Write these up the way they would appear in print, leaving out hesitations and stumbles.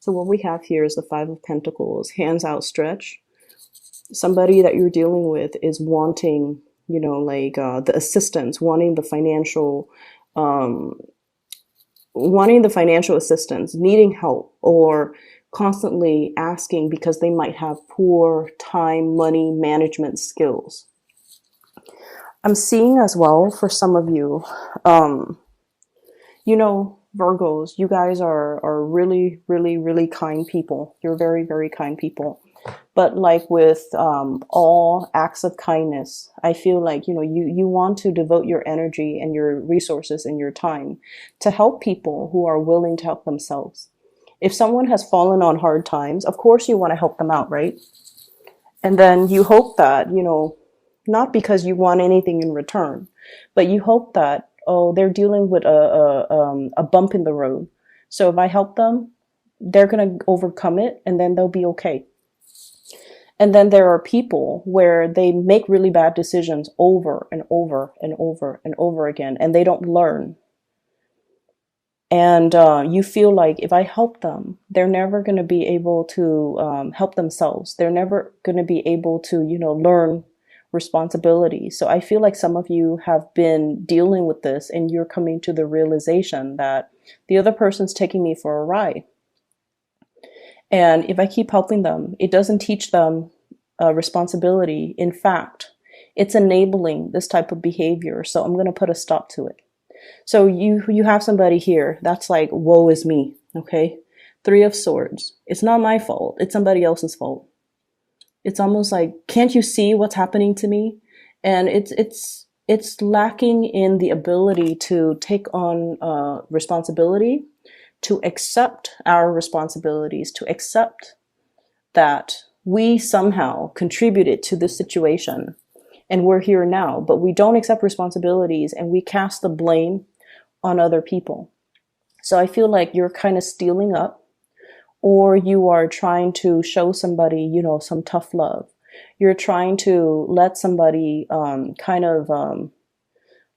So what we have here is the Five of Pentacles, hands outstretched. Somebody that you're dealing with is wanting, you know, like the assistance, um, wanting the financial assistance, needing help, or constantly asking because they might have poor time, money management skills. I'm seeing as well for some of you, you know, Virgos, you guys are really, really, really kind people. You're very, very kind people. But like with all acts of kindness, I feel like, you know, you want to devote your energy and your resources and your time to help people who are willing to help themselves. If someone has fallen on hard times, of course you want to help them out, right? And then you hope that, you know, not because you want anything in return, but you hope that, oh, they're dealing with a bump in the road. So if I help them, they're going to overcome it and then they'll be okay. And then there are people where they make really bad decisions over and over and over and over again, and they don't learn. And you feel like if I help them, they're never going to be able to help themselves. They're never going to be able to, you know, learn responsibility. So I feel like some of you have been dealing with this and you're coming to the realization that the other person's taking me for a ride. And if I keep helping them, it doesn't teach them responsibility. In fact, it's enabling this type of behavior. So I'm going to put a stop to it. So you have somebody here that's like, woe is me. Okay. Three of Swords. It's not my fault. It's somebody else's fault. It's almost like, can't you see what's happening to me? And it's lacking in the ability to take on responsibility, to accept our responsibilities, to accept that we somehow contributed to this situation and we're here now, but we don't accept responsibilities and we cast the blame on other people. So I feel like you're kind of stealing up, or you are trying to show somebody, you know, some tough love. You're trying to let somebody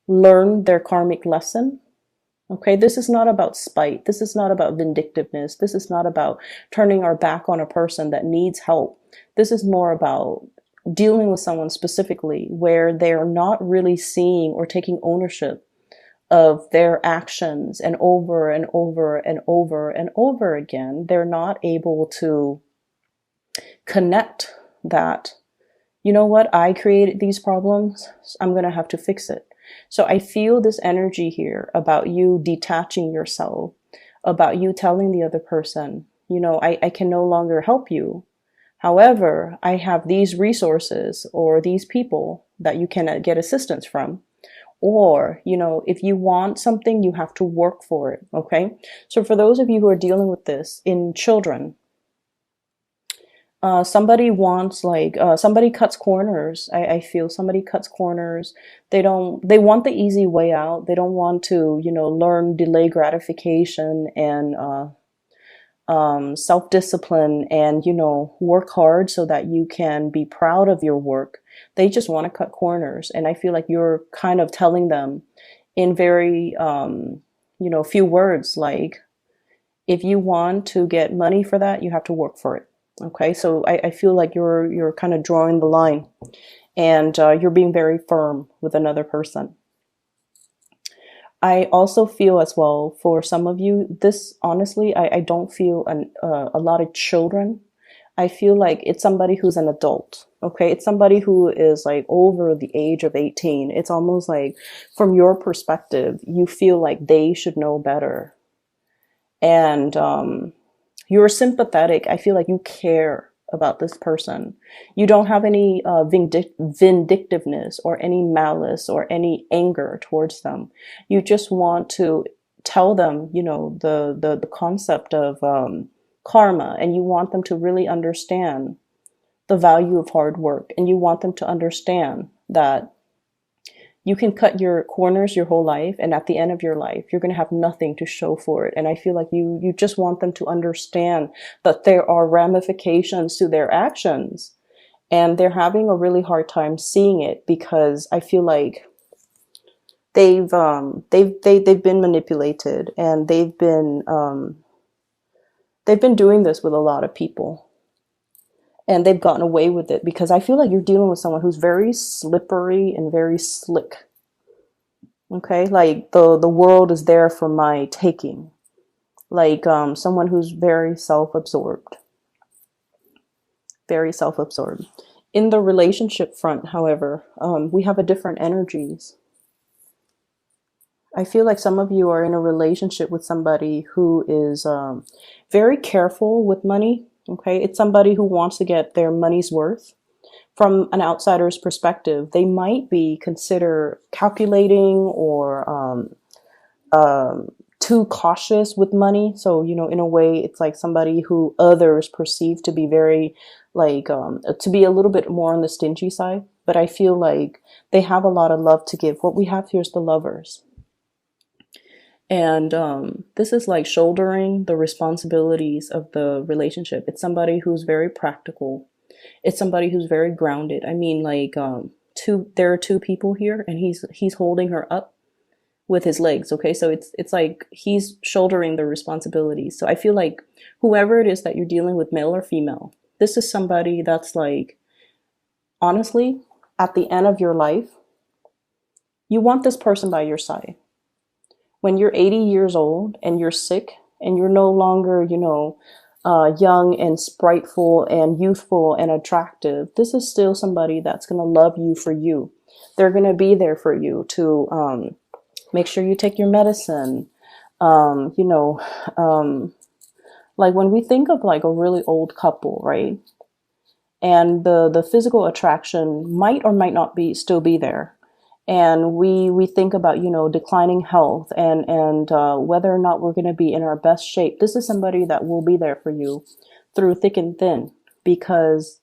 learn their karmic lesson. Okay, this is not about spite. This is not about vindictiveness. This is not about turning our back on a person that needs help. This is more about dealing with someone specifically where they're not really seeing or taking ownership of their actions, and over and over and over and over again, they're not able to connect that, you know what, I created these problems, I'm going to have to fix it. So I feel this energy here about you detaching yourself, about you telling the other person, you know, I can no longer help you. However, I have these resources or these people that you can get assistance from. Or, you know, if you want something, you have to work for it. Okay. So for those of you who are dealing with this in children, somebody wants somebody cuts corners. I feel somebody cuts corners. They want the easy way out. They don't want to, you know, learn delay gratification and, self-discipline and, you know, work hard so that you can be proud of your work. They just want to cut corners. And I feel like you're kind of telling them in very, you know, few words, like, if you want to get money for that, you have to work for it. Okay. So I feel like you're kind of drawing the line, and you're being very firm with another person. I also feel as well for some of you, this honestly, I don't feel a lot of children. I feel like it's somebody who's an adult. Okay. It's somebody who is like over the age of 18. It's almost like from your perspective, you feel like they should know better. And, you're sympathetic. I feel like you care about this person. You don't have any vindictiveness or any malice or any anger towards them. You just want to tell them, you know, the concept of karma, and you want them to really understand the value of hard work, and you want them to understand that you can cut your corners your whole life, and at the end of your life, you're going to have nothing to show for it. And I feel like you just want them to understand that there are ramifications to their actions, and they're having a really hard time seeing it because I feel like they've been manipulated, and they've They've been doing this with a lot of people, and they've gotten away with it because I feel like you're dealing with someone who's very slippery and very slick. Okay, like the world is there for my taking. Like someone who's very self-absorbed, very self-absorbed. In the relationship front, however, we have a different energies. I feel like some of you are in a relationship with somebody who is very careful with money. Okay, it's somebody who wants to get their money's worth. From an outsider's perspective, they might be considered calculating or too cautious with money. So, you know, in a way, it's like somebody who others perceive to be very, like, to be a little bit more on the stingy side. But I feel like they have a lot of love to give. What we have here is the Lovers. And this is like shouldering the responsibilities of the relationship. It's somebody who's very practical. It's somebody who's very grounded. I mean, like, there are two people here, and he's holding her up with his legs. Okay, so it's like he's shouldering the responsibilities. So I feel like whoever it is that you're dealing with, male or female, this is somebody that's like, honestly, at the end of your life, you want this person by your side. When you're 80 years old and you're sick and you're no longer, you know, young and spriteful and youthful and attractive, this is still somebody that's going to love you for you. They're going to be there for you to make sure you take your medicine. You know, like when we think of like a really old couple, right? And the physical attraction might or might not be still be there. And we think about, you know, declining health and whether or not we're going to be in our best shape. This is somebody that will be there for you through thick and thin, because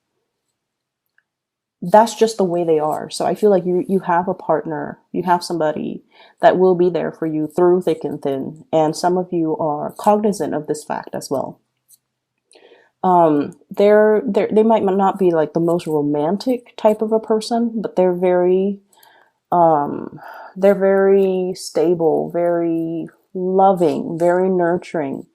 that's just the way they are. So I feel like you have a partner, you have somebody that will be there for you through thick and thin. And some of you are cognizant of this fact as well. They might not be like the most romantic type of a person, but they're very stable, very loving, very nurturing.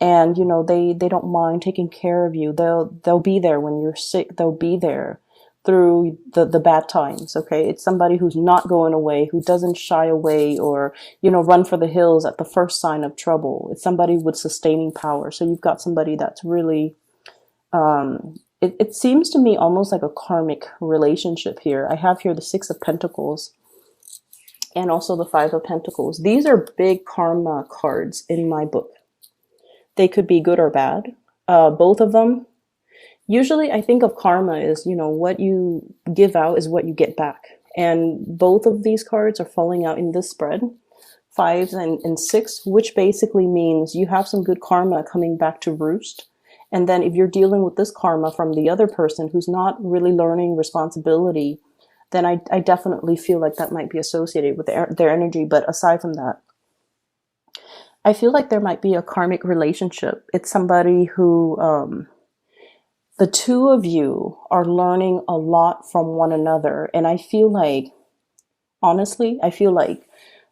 And, you know, they don't mind taking care of you. They'll be there when you're sick. They'll be there through the bad times. Okay. It's somebody who's not going away, who doesn't shy away or, you know, run for the hills at the first sign of trouble. It's somebody with sustaining power. So you've got somebody that's really, it seems to me almost like a karmic relationship here. I have here the Six of Pentacles and also the Five of Pentacles. These are big karma cards in my book. They could be good or bad. Both of them. Usually I think of karma as, you know, what you give out is what you get back. And both of these cards are falling out in this spread, 5 and 6, which basically means you have some good karma coming back to roost. And then if you're dealing with this karma from the other person who's not really learning responsibility, then I definitely feel like that might be associated with their energy. But aside from that, I feel like there might be a karmic relationship. It's somebody who, the two of you are learning a lot from one another. And I feel like, honestly, I feel like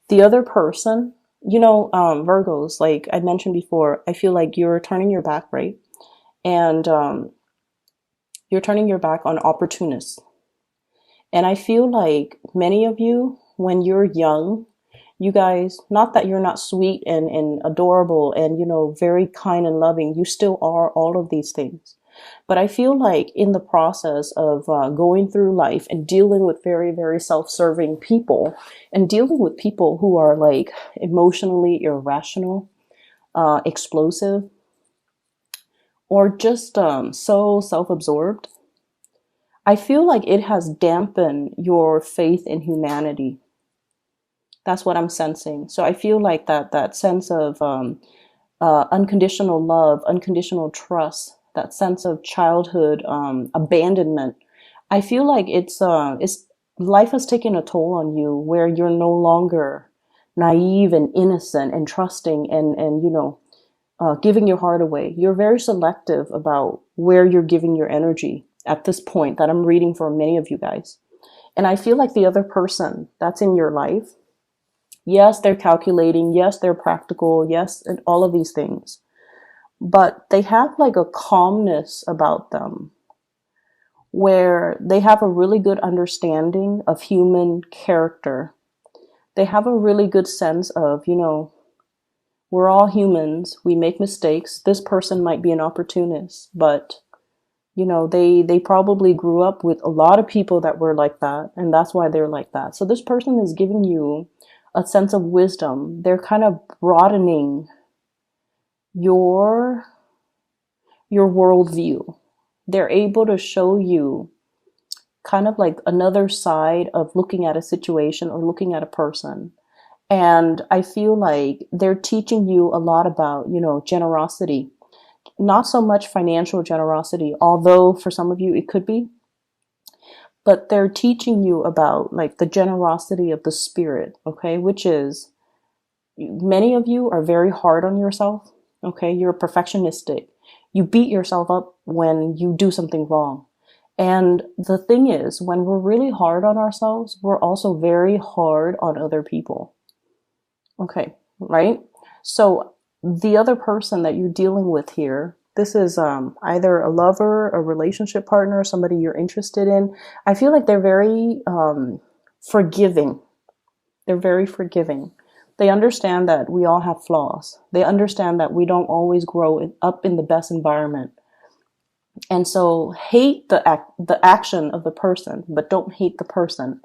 the other person, you know, Virgos, like I mentioned before, I feel like you're turning your back, right? And you're turning your back on opportunists. And I feel like many of you, when you're young, you guys, not that you're not sweet and adorable and, you know, very kind and loving, you still are all of these things. But I feel like in the process of going through life and dealing with very, very self-serving people and dealing with people who are like emotionally irrational, explosive, or just so self-absorbed, I feel like it has dampened your faith in humanity. That's what I'm sensing. So I feel like that sense of unconditional love, unconditional trust, that sense of childhood abandonment, I feel like it's life has taken a toll on you, where you're no longer naive and innocent and trusting and you know, giving your heart away. You're very selective about where you're giving your energy at this point that I'm reading for many of you guys. And I feel like the other person that's in your life, yes, they're calculating, yes, they're practical, yes, and all of these things. but they have like a calmness about them where they have a really good understanding of human character. They have a really good sense of, we're all humans. We make mistakes. This person might be an opportunist, but they probably grew up with a lot of people that were like that, and that's why they're like that. So this person is giving you a sense of wisdom. They're kind of broadening your worldview. They're able to show you kind of like another side of looking at a situation or looking at a person. And I feel like they're teaching you a lot about, generosity. Not so much financial generosity, although for some of you it could be, but they're teaching you about like the generosity of the spirit, okay? Which is, many of you are very hard on yourself, okay? You're perfectionistic. You beat yourself up when you do something wrong. And the thing is, when we're really hard on ourselves, we're also very hard on other people. Okay, right? So the other person that you're dealing with here, this is either a lover, a relationship partner, somebody you're interested in. I feel like they're very forgiving. They're very forgiving. They understand that we all have flaws. They understand that we don't always grow up in the best environment. And so hate the action of the person, but don't hate the person.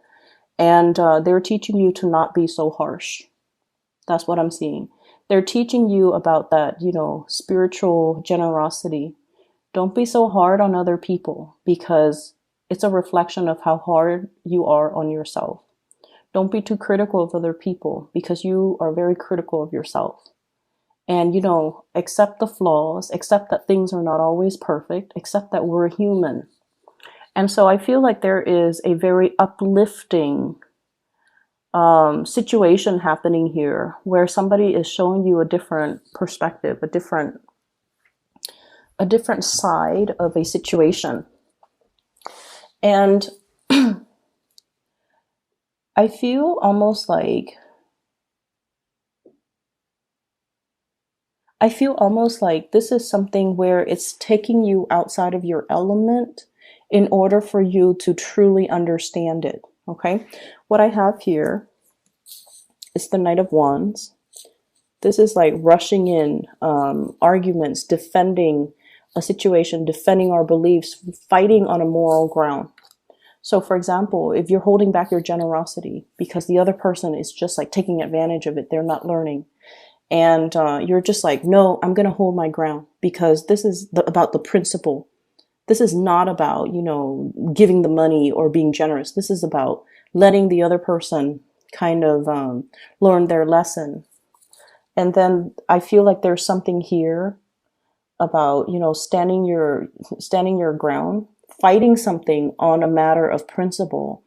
And they're teaching you to not be so harsh. That's what I'm seeing. They're teaching you about that, spiritual generosity. Don't be so hard on other people because it's a reflection of how hard you are on yourself. Don't be too critical of other people because you are very critical of yourself. And, accept the flaws, accept that things are not always perfect, accept that we're human. And so I feel like there is a very uplifting situation happening here where somebody is showing you a different perspective, a different side of a situation. And I feel almost like this is something where it's taking you outside of your element in order for you to truly understand it. Okay. What I have here is the Knight of Wands. This is like rushing in, arguments, defending a situation, defending our beliefs, fighting on a moral ground. So for example, if you're holding back your generosity because the other person is just like taking advantage of it, they're not learning. And you're just like, no, I'm going to hold my ground because this is about the principle. This is not about, giving the money or being generous. This is about letting the other person kind of learn their lesson. And then I feel like there's something here about, standing your ground, fighting something on a matter of principle,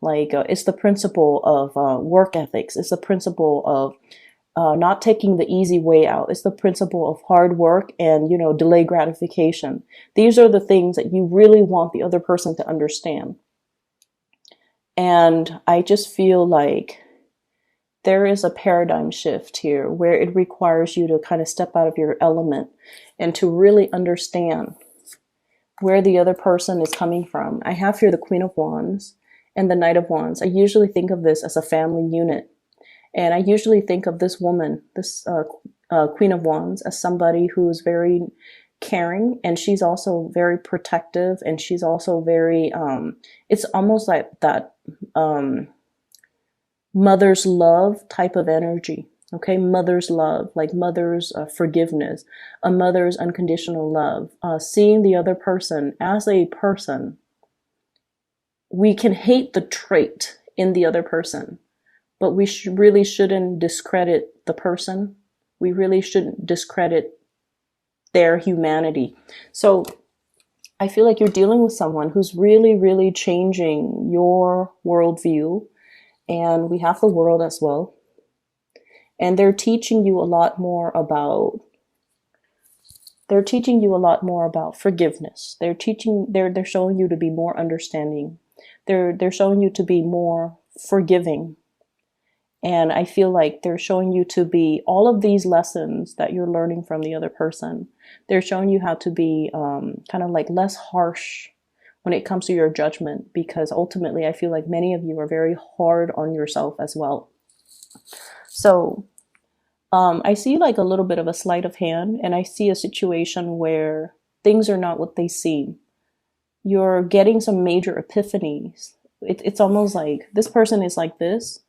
like it's the principle of work ethics. It's the principle of not taking the easy way out. It's the principle of hard work and, delay gratification. These are the things that you really want the other person to understand. And I just feel like there is a paradigm shift here where it requires you to kind of step out of your element and to really understand where the other person is coming from. I have here the Queen of Wands and the Knight of Wands. I usually think of this as a family unit. And I usually think of this woman, this Queen of Wands, as somebody who's very caring, and she's also very protective, and she's also very, it's almost like that mother's love type of energy. Okay, mother's love, like mother's forgiveness, a mother's unconditional love, seeing the other person as a person. We can hate the trait in the other person, but we really shouldn't discredit the person. We really shouldn't discredit their humanity. So I feel like you're dealing with someone who's really, really changing your worldview. And we have the world as well. And they're teaching you a lot more about forgiveness. They're showing you to be more understanding. They're showing you to be more forgiving. And I feel like they're showing you to be all of these lessons that you're learning from the other person. They're showing you how to be kind of like less harsh when it comes to your judgment, because ultimately I feel like many of you are very hard on yourself as well. So I see like a little bit of a sleight of hand, and I see a situation where things are not what they seem. You're getting some major epiphanies. It's almost like this person is like this,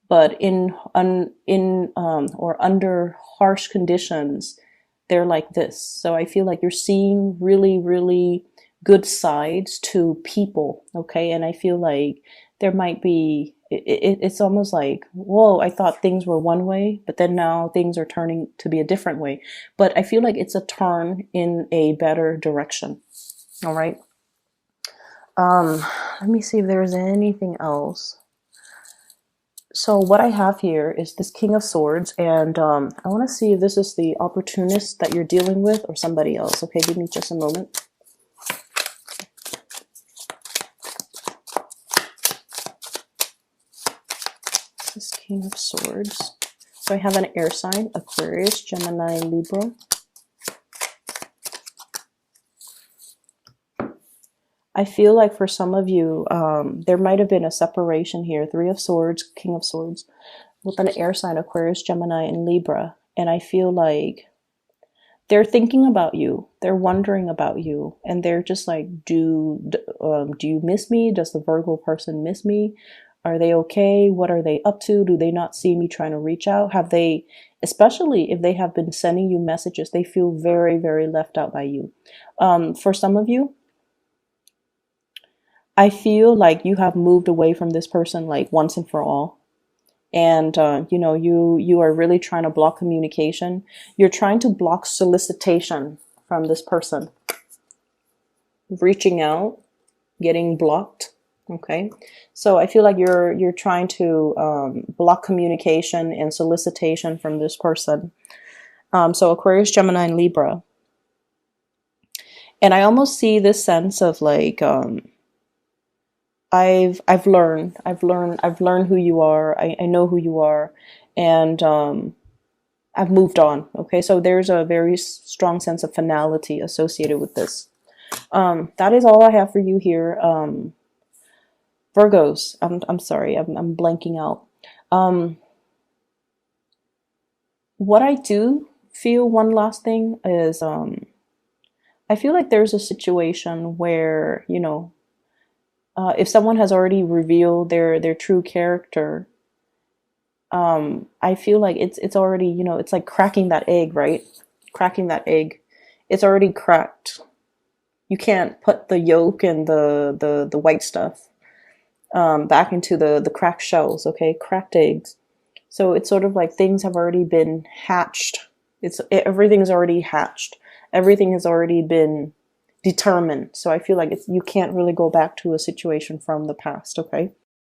but or under harsh conditions, they're like this. So I feel like you're seeing really, really good sides to people, okay? And I feel like there might be, it's almost like, whoa, I thought things were one way, but then now things are turning to be a different way. But I feel like it's a turn in a better direction, all right? Let me see if there's anything else. So what I have here is this King of Swords, and I want to see if this is the opportunist that you're dealing with or somebody else. Okay, give me just a moment. This King of Swords. So I have an air sign, Aquarius, Gemini, Libra. I feel like for some of you, there might have been a separation here. Three of Swords, King of Swords, with an air sign, Aquarius, Gemini, and Libra. And I feel like they're thinking about you. They're wondering about you. And they're just like, do you miss me? Does the Virgo person miss me? Are they okay? What are they up to? Do they not see me trying to reach out? Have they, especially if they have been sending you messages, they feel very, very left out by you. For some of you, I feel like you have moved away from this person like once and for all. And, you know, you are really trying to block communication. You're trying to block solicitation from this person. Reaching out, getting blocked. Okay. So I feel like you're trying to block communication and solicitation from this person. So Aquarius, Gemini, and Libra. And I almost see this sense of like, I've learned who you are. I know who you are, and I've moved on. Okay, so there's a very strong sense of finality associated with this. That is all I have for you here, Virgos. I'm sorry, I'm blanking out. What I do feel, one last thing is, I feel like there's a situation where, you know, if someone has already revealed their true character, I feel like it's already, you know, it's like cracking that egg, right? Cracking that egg. It's already cracked. You can't put the yolk and the white stuff back into the cracked shells, okay? Cracked eggs. So it's sort of like things have already been hatched. Everything's already hatched. Everything has already been determined. So I feel like you can't really go back to a situation from the past, okay?